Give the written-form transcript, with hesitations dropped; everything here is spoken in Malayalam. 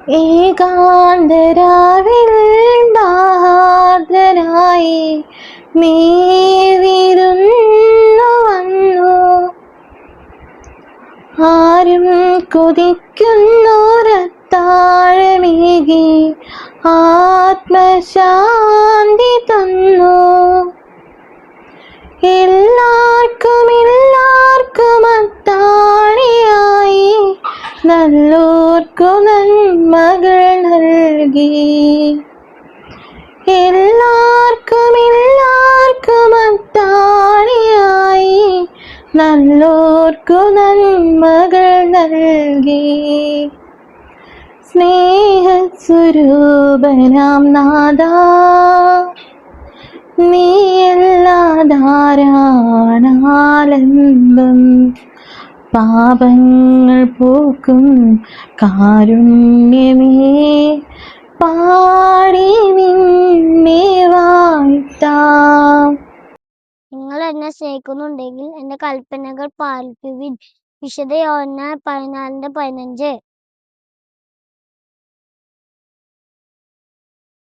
ഏകാന്തരാവിൽ ദാഹാർദ്രനായി നീ വിരുന്നു വന്നു. ആരും കൊതിക്കുന്നൊരത്താഴമേകി ആത്മശാന്തി തന്നു. എല്ലാവർക്കും അത്താണിയായി നല്ലോർക്കു നന്മകൾ നൽകി. എല്ലാവർക്കും അത്താണിയായി നല്ലോർക്കു നന്മകൾ നൽകി. സ്നേഹസ്വരൂപനാം നാഥാ, നീയല്ലാതാരാണാലംബം. പാപങ്ങൾ പോക്കും കാരുണ്യമേ, പാടി നിന്നെ വാഴ്ത്താം. നിങ്ങൾ എന്നെ സ്നേഹിക്കുന്നുണ്ടെങ്കിൽ എന്റെ കൽപ്പനകൾ പാലിക്കുവിൻ. വിശുദ്ധ യോഹന്നാൻ 14:15.